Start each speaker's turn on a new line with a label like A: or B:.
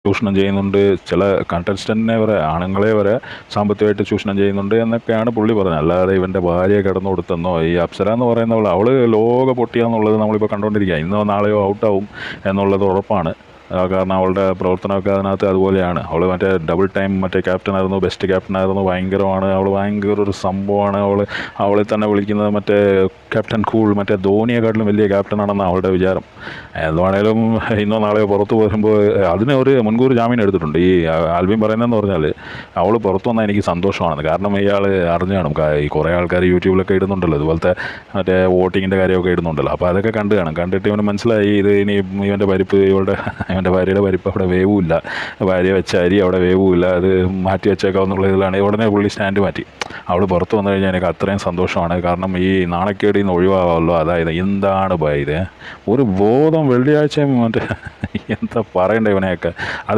A: ചൂഷണം ചെയ്യുന്നുണ്ട്, ചില കണ്ടസ്റ്റൻറ്റിനെ വരെ, ആണുങ്ങളെ വരെ സാമ്പത്തികമായിട്ട് ചൂഷണം ചെയ്യുന്നുണ്ട് എന്നൊക്കെയാണ് പുള്ളി പറഞ്ഞത്. അല്ലാതെ ഇവൻ്റെ ഭാര്യയെ കിടന്നു കൊടുത്തെന്നോ, ഈ അപ്സര എന്ന് പറയുന്നവൾ അവൾ ലോക പൊട്ടിയാന്നുള്ളത് നമ്മളിപ്പോൾ കണ്ടുകൊണ്ടിരിക്കുക. ഇന്നോ നാളെയോ ഔട്ടാവും എന്നുള്ളത് ഉറപ്പാണ്. കാരണം അവളുടെ പ്രവർത്തനമൊക്കെ അതിനകത്ത് അതുപോലെയാണ്. അവൾ മറ്റേ ഡബിൾ ടൈം മറ്റേ ക്യാപ്റ്റനായിരുന്നു, ബെസ്റ്റ് ക്യാപ്റ്റനായിരുന്നു, ഭയങ്കരമാണ് അവൾ, ഭയങ്കര ഒരു സംഭവമാണ് അവളെ തന്നെ വിളിക്കുന്നത് മറ്റേ ക്യാപ്റ്റൻ കൂൾ, മറ്റേ ധോണിയെക്കാട്ടിലും വലിയ ക്യാപ്റ്റനാണെന്ന് അവളുടെ വിചാരം. എന്തുവാണേലും ഇന്നോ നാളെയോ പുറത്ത് വരുമ്പോൾ അതിന് ഒരു മുൻകൂർ ജാമ്യം എടുത്തിട്ടുണ്ട്. ഈ ആൽബിൻ പറയുന്നതെന്ന് പറഞ്ഞാൽ അവൾ പുറത്തു വന്നാൽ എനിക്ക് സന്തോഷമാണെന്ന്. കാരണം ഇയാൾ അറിഞ്ഞു കാണും, ഈ കുറേ ആൾക്കാർ യൂട്യൂബിലൊക്കെ ഇടുന്നുണ്ടല്ലോ ഇതുപോലത്തെ മറ്റേ വോട്ടിങ്ങിൻ്റെ കാര്യമൊക്കെ ഇടുന്നുണ്ടല്ലോ. അപ്പോൾ അതൊക്കെ കണ്ടിട്ട് ഇവന് മനസ്സിലായി ഇത് ഇനി ഇവൻ്റെ പരിപ്പ്, ഇവൻ്റെ ഭാര്യയുടെ പരിപ്പ് അവിടെ വേവുമില്ല, ഭാര്യ വെച്ച അരി അവിടെ വേവുമില്ല, അത് മാറ്റി വെച്ചേക്കാവുന്നുള്ള ഇതിലാണ് ഉടനെ പുള്ളി സ്റ്റാൻഡ് മാറ്റി. അവൾ പുറത്ത് വന്നു കഴിഞ്ഞാൽ എനിക്ക് അത്രയും സന്തോഷമാണ്. കാരണം ഈ നാണക്കേടിൽ നിന്ന് ഒഴിവാകാമല്ലോ. അതായത് എന്താണ് ഇത് ഒരു ബോധം വെള്ളിയാഴ്ച മറ്റേ എന്താ പറയണ്ടേ ഇവനെയൊക്കെ.